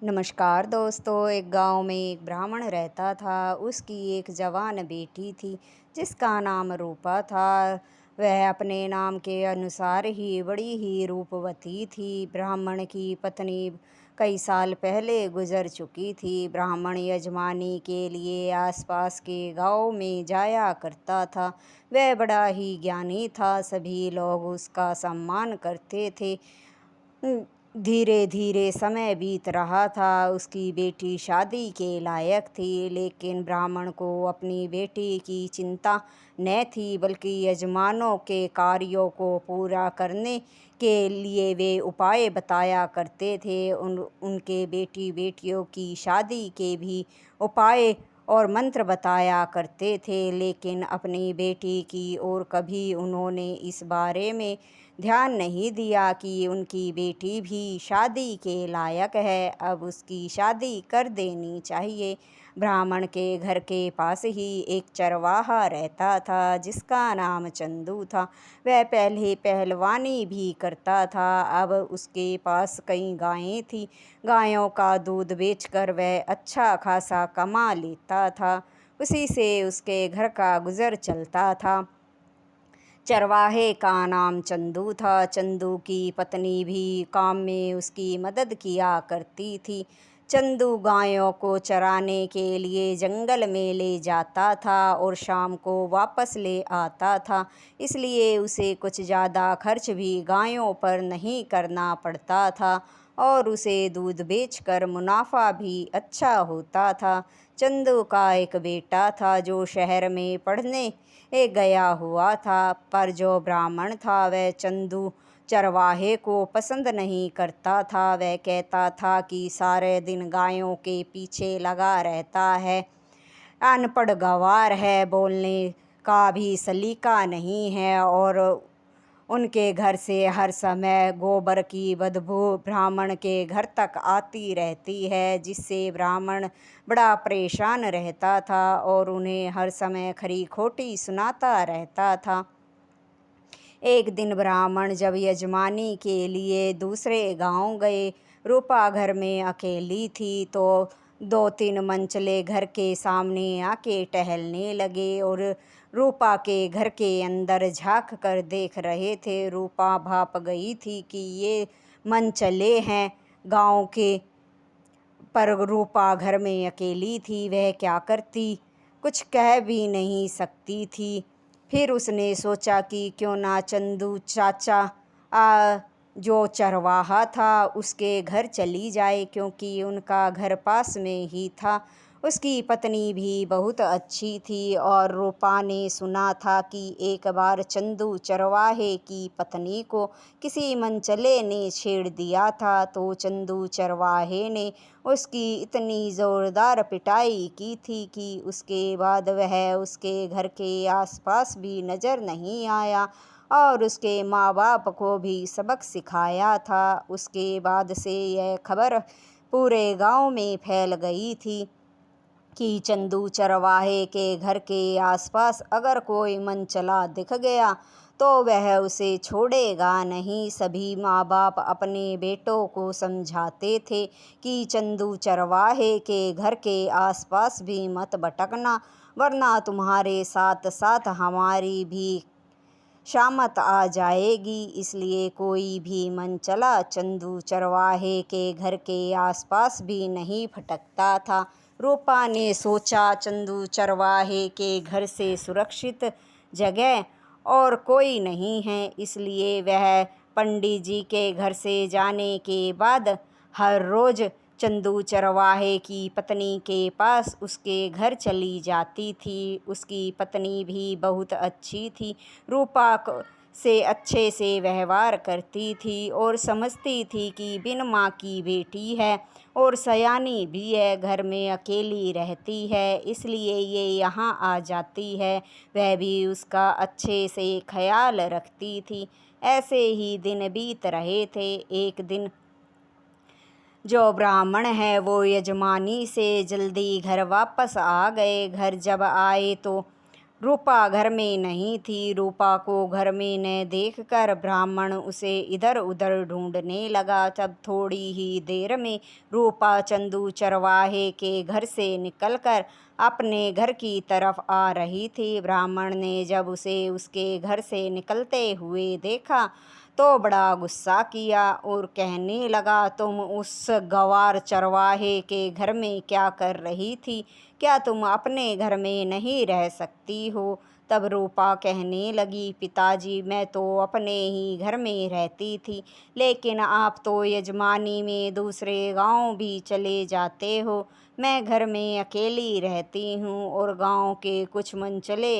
नमस्कार दोस्तों। एक गांव में एक ब्राह्मण रहता था। उसकी एक जवान बेटी थी जिसका नाम रूपा था। वह अपने नाम के अनुसार ही बड़ी ही रूपवती थी। ब्राह्मण की पत्नी कई साल पहले गुजर चुकी थी। ब्राह्मण यजमानी के लिए आसपास के गांव में जाया करता था। वह बड़ा ही ज्ञानी था, सभी लोग उसका सम्मान करते थे। धीरे धीरे समय बीत रहा था। उसकी बेटी शादी के लायक थी, लेकिन ब्राह्मण को अपनी बेटी की चिंता न थी, बल्कि यजमानों के कार्यों को पूरा करने के लिए वे उपाय बताया करते थे। उनके बेटी बेटियों की शादी के भी उपाय और मंत्र बताया करते थे, लेकिन अपनी बेटी की ओर कभी उन्होंने इस बारे में ध्यान नहीं दिया कि उनकी बेटी भी शादी के लायक है, अब उसकी शादी कर देनी चाहिए। ब्राह्मण के घर के पास ही एक चरवाहा रहता था जिसका नाम चंदू था। वह पहले पहलवानी भी करता था। अब उसके पास कई गायें थीं। गायों का दूध बेचकर वह अच्छा खासा कमा लेता था। उसी से उसके घर का गुजर चलता था। चरवाहे का नाम चंदू था। चंदू की पत्नी भी काम में उसकी मदद किया करती थी। चंदू गायों को चराने के लिए जंगल में ले जाता था और शाम को वापस ले आता था, इसलिए उसे कुछ ज़्यादा खर्च भी गायों पर नहीं करना पड़ता था और उसे दूध बेचकर मुनाफा भी अच्छा होता था। चंदू का एक बेटा था जो शहर में पढ़ने गया हुआ था, पर जो ब्राह्मण था वह चंदू चरवाहे को पसंद नहीं करता था। वह कहता था कि सारे दिन गायों के पीछे लगा रहता है, अनपढ़ गंवार है, बोलने का भी सलीका नहीं है और उनके घर से हर समय गोबर की बदबू ब्राह्मण के घर तक आती रहती है, जिससे ब्राह्मण बड़ा परेशान रहता था और उन्हें हर समय खरी खोटी सुनाता रहता था। एक दिन ब्राह्मण जब यजमानी के लिए दूसरे गांव गए, रूपा घर में अकेली थी, तो दो तीन मनचले घर के सामने आके टहलने लगे और रूपा के घर के अंदर झांक कर देख रहे थे। रूपा भाप गई थी कि ये मनचले हैं गांव के, पर रूपा घर में अकेली थी, वह क्या करती, कुछ कह भी नहीं सकती थी। फिर उसने सोचा कि क्यों ना चंदू चाचा जो चरवाहा था उसके घर चली जाए, क्योंकि उनका घर पास में ही था। उसकी पत्नी भी बहुत अच्छी थी और रूपा ने सुना था कि एक बार चंदू चरवाहे की पत्नी को किसी मनचले ने छेड़ दिया था, तो चंदू चरवाहे ने उसकी इतनी ज़ोरदार पिटाई की थी कि उसके बाद वह उसके घर के आसपास भी नज़र नहीं आया और उसके माँ बाप को भी सबक सिखाया था। उसके बाद से यह खबर पूरे गांव में फैल गई थी कि चंदू चरवाहे के घर के आसपास अगर कोई मनचला दिख गया तो वह उसे छोड़ेगा नहीं। सभी माँ बाप अपने बेटों को समझाते थे कि चंदू चरवाहे के घर के आसपास भी मत भटकना, वरना तुम्हारे साथ साथ हमारी भी शामत आ जाएगी। इसलिए कोई भी मनचला चंदू चरवाहे के घर के आसपास भी नहीं भटकता था। रूपा ने सोचा चंदू चरवाहे के घर से सुरक्षित जगह और कोई नहीं है, इसलिए वह पंडित जी के घर से जाने के बाद हर रोज़ चंदू चरवाहे की पत्नी के पास उसके घर चली जाती थी। उसकी पत्नी भी बहुत अच्छी थी, रूपा से अच्छे से व्यवहार करती थी और समझती थी कि बिन माँ की बेटी है और सयानी भी है, घर में अकेली रहती है, इसलिए ये यहाँ आ जाती है। वह भी उसका अच्छे से ख्याल रखती थी। ऐसे ही दिन बीत रहे थे। एक दिन जो ब्राह्मण है वो यजमानी से जल्दी घर वापस आ गए। घर जब आए तो रूपा घर में नहीं थी। रूपा को घर में न देखकर ब्राह्मण उसे इधर उधर ढूंढने लगा। तब थोड़ी ही देर में रूपा चंदू चरवाहे के घर से निकलकर अपने घर की तरफ आ रही थी। ब्राह्मण ने जब उसे उसके घर से निकलते हुए देखा तो बड़ा गुस्सा किया और कहने लगा, तुम उस गंवार चरवाहे के घर में क्या कर रही थी? क्या तुम अपने घर में नहीं रह सकती हो? तब रूपा कहने लगी, पिताजी मैं तो अपने ही घर में रहती थी, लेकिन आप तो यजमानी में दूसरे गांव भी चले जाते हो। मैं घर में अकेली रहती हूँ और गांव के कुछ मनचले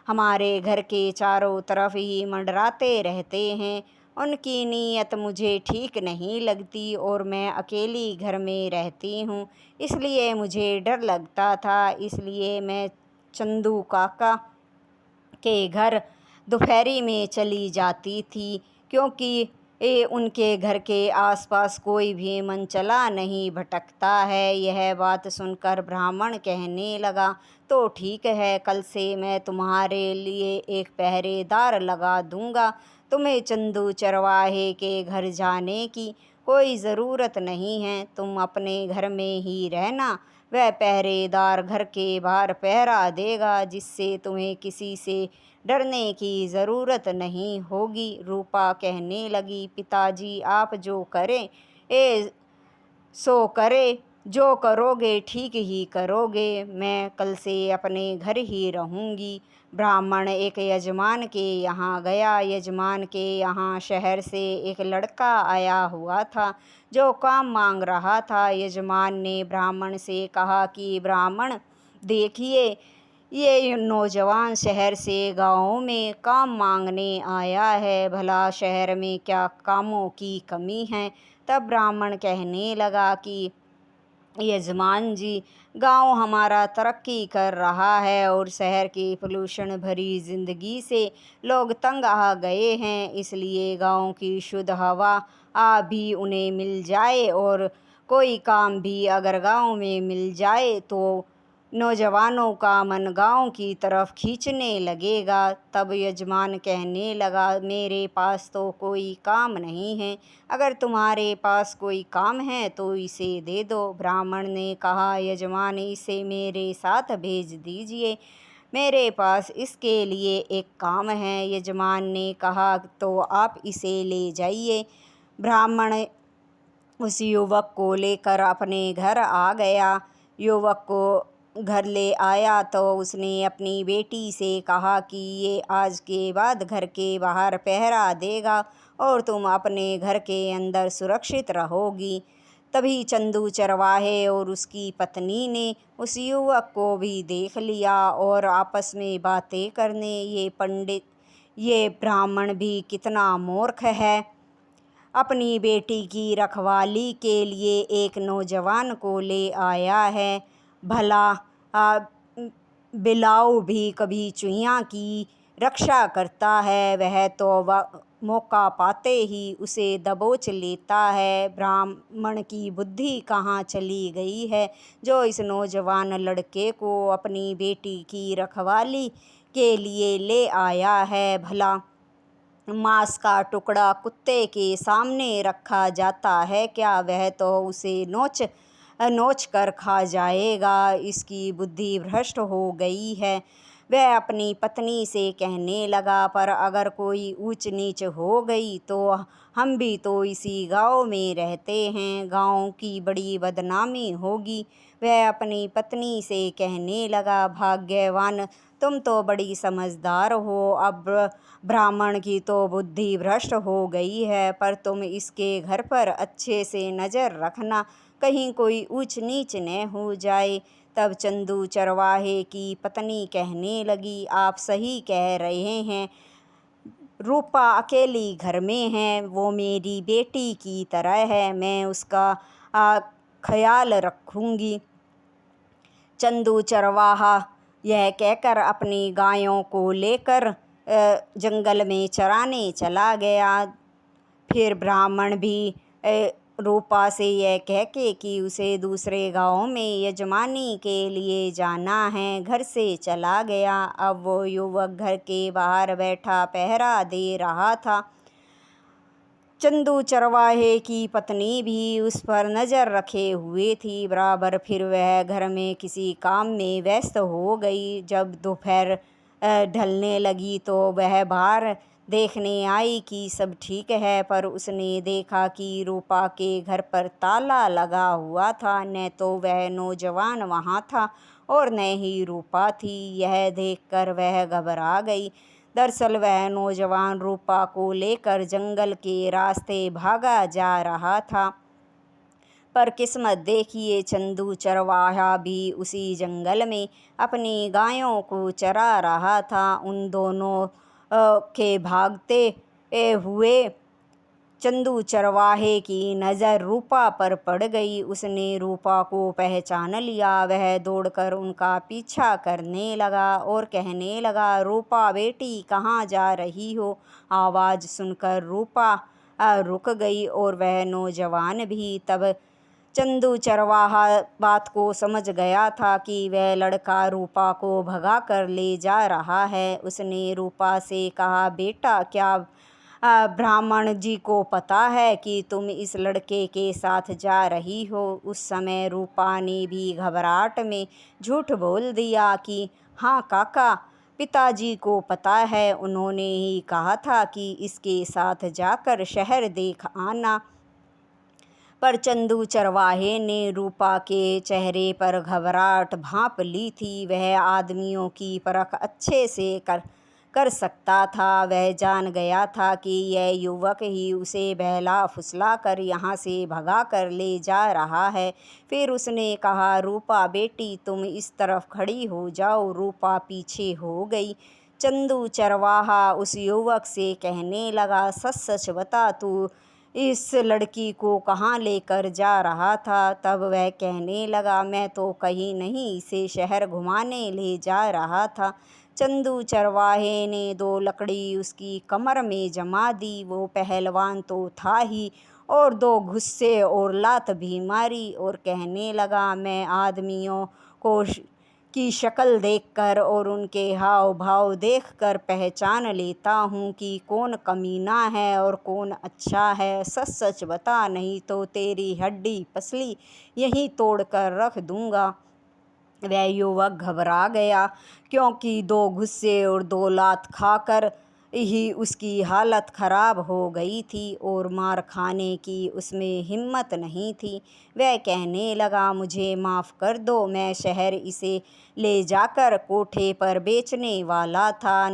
हमारे घर के चारों तरफ ही मंडराते रहते हैं। उनकी नीयत मुझे ठीक नहीं लगती और मैं अकेली घर में रहती हूँ, इसलिए मुझे डर लगता था। इसलिए मैं चंदू काका के घर दोपहरी में चली जाती थी, क्योंकि उनके घर के आसपास कोई भी मनचला नहीं भटकता है। यह बात सुनकर ब्राह्मण कहने लगा, तो ठीक है, कल से मैं तुम्हारे लिए एक पहरेदार लगा दूंगा। तुम्हें चंदू चरवाहे के घर जाने की कोई ज़रूरत नहीं है, तुम अपने घर में ही रहना। वह पहरेदार घर के बाहर पहरा देगा, जिससे तुम्हें किसी से डरने की ज़रूरत नहीं होगी। रूपा कहने लगी, पिताजी आप जो करें सो करे, जो करोगे ठीक ही करोगे। मैं कल से अपने घर ही रहूँगी। ब्राह्मण एक यजमान के यहाँ गया। यजमान के यहाँ शहर से एक लड़का आया हुआ था जो काम मांग रहा था। यजमान ने ब्राह्मण से कहा कि ब्राह्मण देखिए, ये नौजवान शहर से गाँव में काम मांगने आया है, भला शहर में क्या कामों की कमी है? तब ब्राह्मण कहने लगा कि यजमान जी, गांव हमारा तरक्की कर रहा है और शहर की पोल्यूशन भरी ज़िंदगी से लोग तंग आ गए हैं, इसलिए गांव की शुद्ध हवा भी उन्हें मिल जाए और कोई काम भी अगर गांव में मिल जाए तो नौजवानों का मन गांव की तरफ खींचने लगेगा। तब यजमान कहने लगा, मेरे पास तो कोई काम नहीं है, अगर तुम्हारे पास कोई काम है तो इसे दे दो। ब्राह्मण ने कहा, यजमान इसे मेरे साथ भेज दीजिए, मेरे पास इसके लिए एक काम है। यजमान ने कहा, तो आप इसे ले जाइए। ब्राह्मण उस युवक को लेकर अपने घर आ गया। युवक को घर ले आया तो उसने अपनी बेटी से कहा कि ये आज के बाद घर के बाहर पहरा देगा और तुम अपने घर के अंदर सुरक्षित रहोगी। तभी चंदू चरवाहे और उसकी पत्नी ने उस युवक को भी देख लिया और आपस में बातें करने, ये ब्राह्मण भी कितना मूर्ख है, अपनी बेटी की रखवाली के लिए एक नौजवान को ले आया है। भला बिलाव भी कभी चुहिया की रक्षा करता है, वह तो मौका पाते ही उसे दबोच लेता है। ब्राह्मण की बुद्धि कहाँ चली गई है जो इस नौजवान लड़के को अपनी बेटी की रखवाली के लिए ले आया है। भला मांस का टुकड़ा कुत्ते के सामने रखा जाता है क्या? वह तो उसे नोच कर खा जाएगा। इसकी बुद्धि भ्रष्ट हो गई है। वह अपनी पत्नी से कहने लगा, पर अगर कोई ऊंच नीच हो गई तो हम भी तो इसी गांव में रहते हैं, गांव की बड़ी बदनामी होगी। वह अपनी पत्नी से कहने लगा, भाग्यवान तुम तो बड़ी समझदार हो, अब ब्राह्मण की तो बुद्धि भ्रष्ट हो गई है, पर तुम इसके घर पर अच्छे से नज़र रखना, कहीं कोई ऊंच नीच न हो जाए। तब चंदू चरवाहे की पत्नी कहने लगी, आप सही कह रहे हैं, रूपा अकेली घर में है, वो मेरी बेटी की तरह है, मैं उसका ख्याल रखूँगी। चंदू चरवाहा यह कहकर अपनी गायों को लेकर जंगल में चराने चला गया। फिर ब्राह्मण भी रूपा से यह कह के कि उसे दूसरे गांव में यजमानी के लिए जाना है, घर से चला गया। अब वो युवक घर के बाहर बैठा पहरा दे रहा था। चंदू चरवाहे की पत्नी भी उस पर नज़र रखे हुए थी बराबर। फिर वह घर में किसी काम में व्यस्त हो गई। जब दोपहर ढलने लगी तो वह बाहर देखने आई कि सब ठीक है, पर उसने देखा कि रूपा के घर पर ताला लगा हुआ था। न तो वह नौजवान वहाँ था और न ही रूपा थी। यह देखकर वह घबरा गई। दरअसल वह नौजवान रूपा को लेकर जंगल के रास्ते भागा जा रहा था। पर किस्मत देखिए, चंदू चरवाहा भी उसी जंगल में अपनी गायों को चरा रहा था। उन दोनों के भागते हुए चंदू चरवाहे की नज़र रूपा पर पड़ गई। उसने रूपा को पहचान लिया। वह दौड़कर उनका पीछा करने लगा और कहने लगा, रूपा बेटी, कहाँ जा रही हो? आवाज़ सुनकर रूपा रुक गई और वह नौजवान भी। तब चंदू चरवाहा बात को समझ गया था कि वह लड़का रूपा को भगा कर ले जा रहा है। उसने रूपा से कहा, बेटा, क्या ब्राह्मण जी को पता है कि तुम इस लड़के के साथ जा रही हो? उस समय रूपा ने भी घबराहट में झूठ बोल दिया कि हाँ काका, पिताजी को पता है। उन्होंने ही कहा था कि इसके साथ जाकर शहर देख आना। पर चंदू चरवाहे ने रूपा के चेहरे पर घबराहट भांप ली थी। वह आदमियों की परख अच्छे से कर सकता था। वह जान गया था कि यह युवक ही उसे बहला फुसला कर यहाँ से भगा कर ले जा रहा है। फिर उसने कहा, रूपा बेटी, तुम इस तरफ खड़ी हो जाओ। रूपा पीछे हो गई। चंदू चरवाहा उस युवक से कहने लगा, सच सच बता, तू इस लड़की को कहाँ लेकर जा रहा था? तब वह कहने लगा, मैं तो कहीं नहीं, इसे शहर घुमाने ले जा रहा था। चंदू चरवाहे ने दो लकड़ी उसकी कमर में जमा दी। वो पहलवान तो था ही, और दो घुस्से और लात भी मारी और कहने लगा, मैं आदमियों को की शक्ल देखकर और उनके हाव भाव देखकर पहचान लेता हूँ कि कौन कमीना है और कौन अच्छा है। सच सच बता, नहीं तो तेरी हड्डी पसली यहीं तोड़ कर रख दूँगा। वह युवक घबरा गया, क्योंकि दो गुस्से और दो लात खाकर ही उसकी हालत खराब हो गई थी और मार खाने की उसमें हिम्मत नहीं थी। वह कहने लगा, मुझे माफ़ कर दो, मैं शहर इसे ले जाकर कोठे पर बेचने वाला था।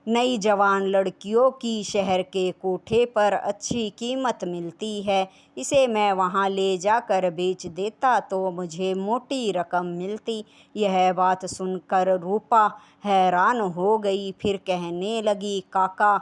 नई जवान लड़कियों की शहर के कोठे पर अच्छी कीमत मिलती है। इसे मैं वहाँ ले जाकर बेच देता तो मुझे मोटी रकम मिलती। यह बात सुनकर रूपा हैरान हो गई। फिर कहने लगी, काका,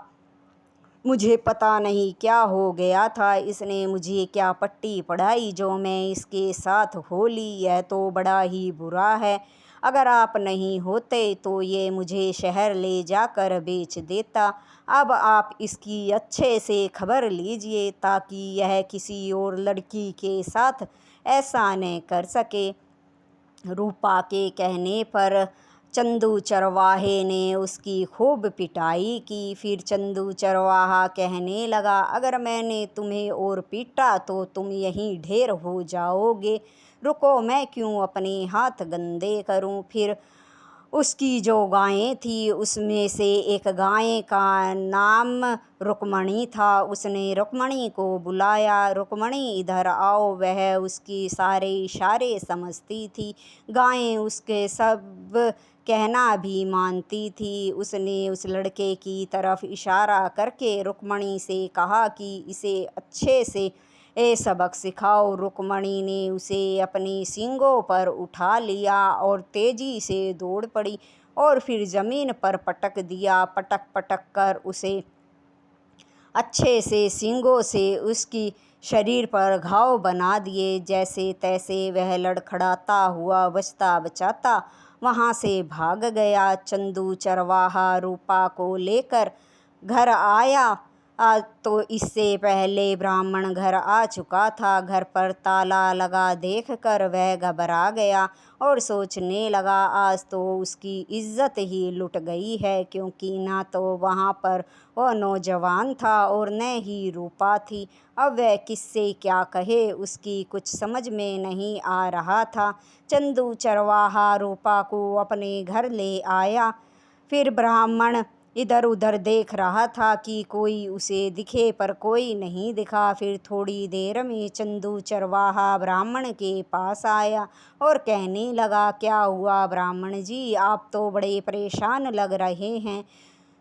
मुझे पता नहीं क्या हो गया था। इसने मुझे क्या पट्टी पढ़ाई जो मैं इसके साथ हो ली। यह तो बड़ा ही बुरा है। अगर आप नहीं होते तो ये मुझे शहर ले जाकर बेच देता। अब आप इसकी अच्छे से खबर लीजिए ताकि यह किसी और लड़की के साथ ऐसा न कर सके। रूपा के कहने पर चंदू चरवाहे ने उसकी खूब पिटाई की। फिर चंदू चरवाहा कहने लगा, अगर मैंने तुम्हें और पीटा तो तुम यहीं ढेर हो जाओगे। रुको, मैं क्यों अपने हाथ गंदे करूं। फिर उसकी जो गायें थी उसमें से एक गाय का नाम रुक्मणी था। उसने रुक्मणी को बुलाया, रुक्मणी इधर आओ। वह उसकी सारे इशारे समझती थी। गायें उसके सब कहना भी मानती थी। उसने उस लड़के की तरफ इशारा करके रुक्मणी से कहा कि इसे अच्छे से सबक सिखाओ। रुक्मणी ने उसे अपनी सींगों पर उठा लिया और तेजी से दौड़ पड़ी और फिर ज़मीन पर पटक दिया। पटक पटक कर उसे अच्छे से सींगों से उसकी शरीर पर घाव बना दिए। जैसे तैसे वह लड़खड़ाता हुआ बचता बचाता वहाँ से भाग गया। चंदू चरवाहा रूपा को लेकर घर आया आज तो इससे पहले ब्राह्मण घर आ चुका था। घर पर ताला लगा देख कर वह घबरा गया और सोचने लगा, आज तो उसकी इज्जत ही लुट गई है, क्योंकि ना तो वहाँ पर वह नौजवान था और न ही रूपा थी। अब वह किससे क्या कहे, उसकी कुछ समझ में नहीं आ रहा था। चंदू चरवाहा रूपा को अपने घर ले आया। फिर ब्राह्मण इधर उधर देख रहा था कि कोई उसे दिखे, पर कोई नहीं दिखा। फिर थोड़ी देर में चंदू चरवाहा ब्राह्मण के पास आया और कहने लगा, क्या हुआ ब्राह्मण जी, आप तो बड़े परेशान लग रहे हैं।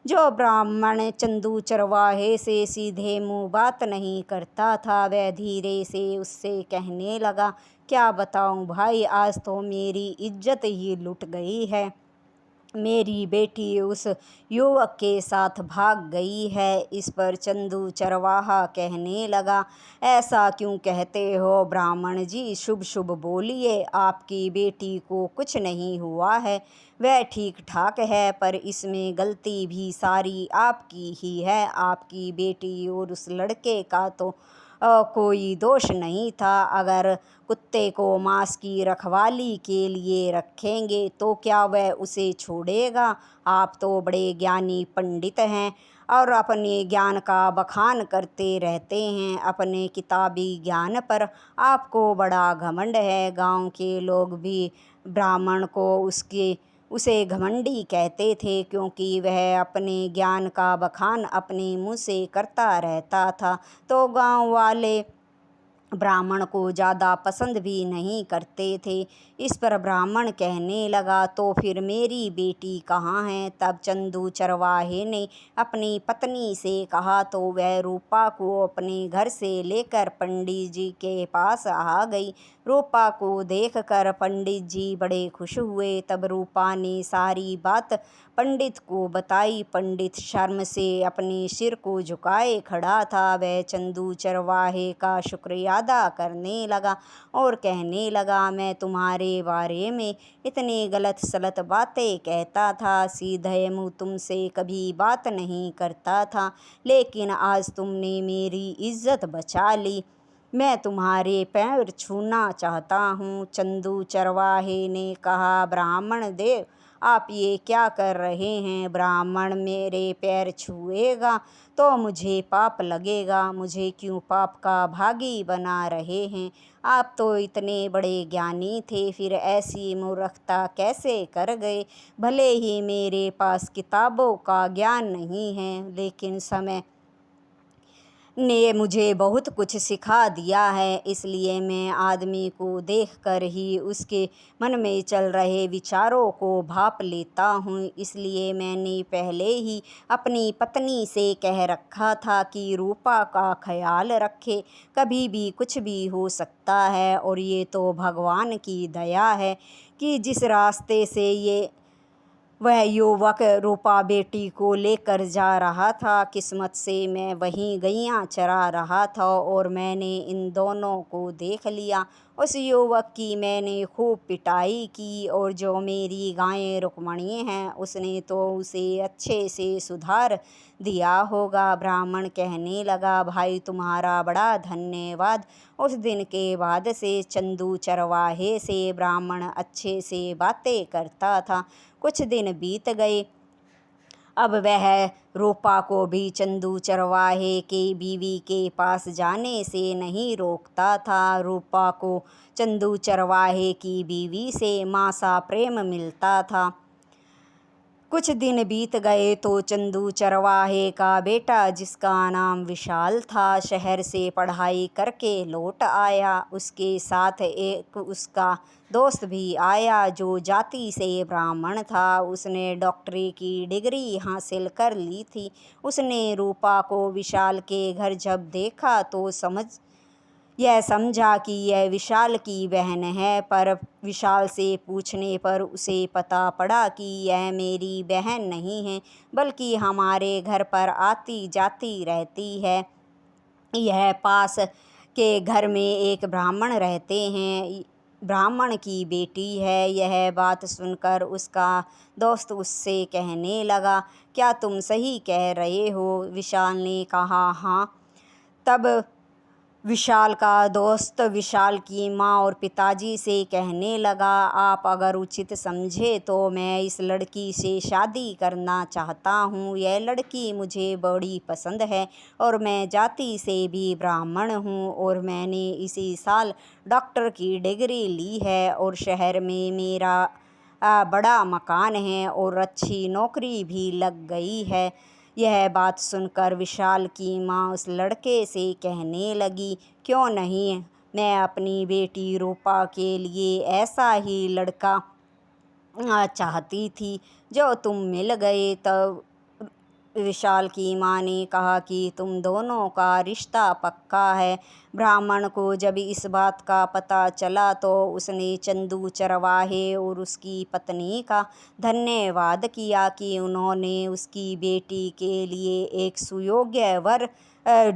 जो ब्राह्मण चंदू चरवाहे से सीधे मुंह बात नहीं करता था, वह धीरे से उससे कहने लगा, क्या बताऊं भाई, आज तो मेरी इज्जत ही लुट गई है। मेरी बेटी उस युवक के साथ भाग गई है। इस पर चंदू चरवाहा कहने लगा, ऐसा क्यों कहते हो ब्राह्मण जी, शुभ शुभ बोलिए। आपकी बेटी को कुछ नहीं हुआ है, वह ठीक ठाक है, पर इसमें गलती भी सारी आपकी ही है। आपकी बेटी और उस लड़के का तो कोई दोष नहीं था। अगर कुत्ते को मांस की रखवाली के लिए रखेंगे तो क्या वह उसे छोड़ेगा। आप तो बड़े ज्ञानी पंडित हैं और अपने ज्ञान का बखान करते रहते हैं। अपने किताबी ज्ञान पर आपको बड़ा घमंड है। गांव के लोग भी ब्राह्मण को उसे घमंडी कहते थे, क्योंकि वह अपने ज्ञान का बखान अपने मुँह से करता रहता था। तो गांव वाले ब्राह्मण को ज़्यादा पसंद भी नहीं करते थे। इस पर ब्राह्मण कहने लगा, तो फिर मेरी बेटी कहाँ है। तब चंदू चरवाहे ने अपनी पत्नी से कहा, तो वह रूपा को अपने घर से लेकर पंडित जी के पास आ गई। रूपा को देखकर पंडित जी बड़े खुश हुए। तब रूपा ने सारी बात पंडित को बताई। पंडित शर्म से अपने सिर को झुकाए खड़ा था। वह चंदू चरवाहे का शुक्रिया अदा करने लगा और कहने लगा, मैं तुम्हारे बारे में इतनी गलत सलत बातें कहता था, सीधे मुँह तुमसे कभी बात नहीं करता था, लेकिन आज तुमने मेरी इज्जत बचा ली। मैं तुम्हारे पैर छूना चाहता हूँ। चंदू चरवाहे ने कहा, ब्राह्मण देव, आप ये क्या कर रहे हैं। ब्राह्मण मेरे पैर छुएगा तो मुझे पाप लगेगा। मुझे क्यों पाप का भागी बना रहे हैं। आप तो इतने बड़े ज्ञानी थे, फिर ऐसी मूर्खता कैसे कर गए। भले ही मेरे पास किताबों का ज्ञान नहीं है, लेकिन समय ने मुझे बहुत कुछ सिखा दिया है। इसलिए मैं आदमी को देखकर ही उसके मन में चल रहे विचारों को भाप लेता हूँ। इसलिए मैंने पहले ही अपनी पत्नी से कह रखा था कि रूपा का ख्याल रखे, कभी भी कुछ भी हो सकता है। और ये तो भगवान की दया है कि जिस रास्ते से वह युवक रूपा बेटी को लेकर जा रहा था, किस्मत से मैं वहीं गैया चरा रहा था और मैंने इन दोनों को देख लिया। उस युवक की मैंने खूब पिटाई की और जो मेरी गायें रुक्मणी हैं, उसने तो उसे अच्छे से सुधार दिया होगा। ब्राह्मण कहने लगा, भाई तुम्हारा बड़ा धन्यवाद। उस दिन के बाद से चंदू चरवाहे से ब्राह्मण अच्छे से बातें करता था। कुछ दिन बीत गए। अब वह रूपा को भी चंदू चरवाहे के बीवी के पास जाने से नहीं रोकता था। रूपा को चंदू चरवाहे की बीवी से मासा प्रेम मिलता था। कुछ दिन बीत गए तो चंदू चरवाहे का बेटा, जिसका नाम विशाल था, शहर से पढ़ाई करके लौट आया। उसके साथ एक उसका दोस्त भी आया जो जाति से ब्राह्मण था। उसने डॉक्टरी की डिग्री हासिल कर ली थी। उसने रूपा को विशाल के घर जब देखा तो यह समझा कि यह विशाल की बहन है, पर विशाल से पूछने पर उसे पता पड़ा कि यह मेरी बहन नहीं है, बल्कि हमारे घर पर आती जाती रहती है। यह पास के घर में एक ब्राह्मण रहते हैं। ब्राह्मण की बेटी है। यह बात सुनकर उसका दोस्त उससे कहने लगा, क्या तुम सही कह रहे हो? विशाल ने कहा, हाँ। तब विशाल का दोस्त विशाल की माँ और पिताजी से कहने लगा, आप अगर उचित समझे तो मैं इस लड़की से शादी करना चाहता हूँ। यह लड़की मुझे बड़ी पसंद है और मैं जाति से भी ब्राह्मण हूँ और मैंने इसी साल डॉक्टर की डिग्री ली है और शहर में मेरा बड़ा मकान है और अच्छी नौकरी भी लग गई है। यह बात सुनकर विशाल की माँ उस लड़के से कहने लगी, क्यों नहीं, मैं अपनी बेटी रूपा के लिए ऐसा ही लड़का चाहती थी। जो तुम मिल गए तब विशाल की माँ ने कहा कि तुम दोनों का रिश्ता पक्का है। ब्राह्मण को जब इस बात का पता चला तो उसने चंदू चरवाहे और उसकी पत्नी का धन्यवाद किया कि उन्होंने उसकी बेटी के लिए एक सुयोग्य वर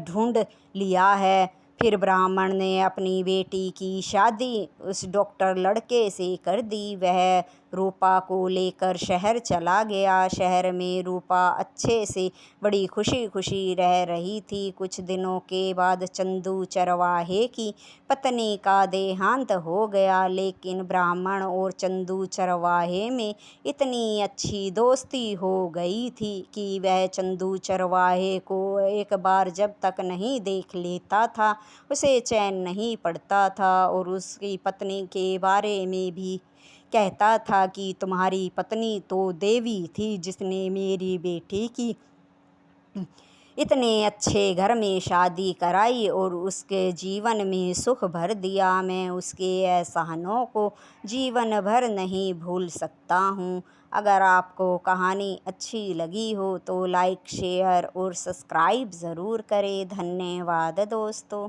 ढूंढ लिया है। फिर ब्राह्मण ने अपनी बेटी की शादी उस डॉक्टर लड़के से कर दी। वह रूपा को लेकर शहर चला गया। शहर में रूपा अच्छे से बड़ी खुशी खुशी रह रही थी। कुछ दिनों के बाद चंदू चरवाहे की पत्नी का देहांत हो गया, लेकिन ब्राह्मण और चंदू चरवाहे में इतनी अच्छी दोस्ती हो गई थी कि वह चंदू चरवाहे को एक बार जब तक नहीं देख लेता था उसे चैन नहीं पड़ता था और उसकी पत्नी के बारे में भी कहता था कि तुम्हारी पत्नी तो देवी थी जिसने मेरी बेटी की इतने अच्छे घर में शादी कराई और उसके जीवन में सुख भर दिया। मैं उसके एहसानों को जीवन भर नहीं भूल सकता हूँ। अगर आपको कहानी अच्छी लगी हो तो लाइक, शेयर और सब्सक्राइब ज़रूर करें। धन्यवाद दोस्तों।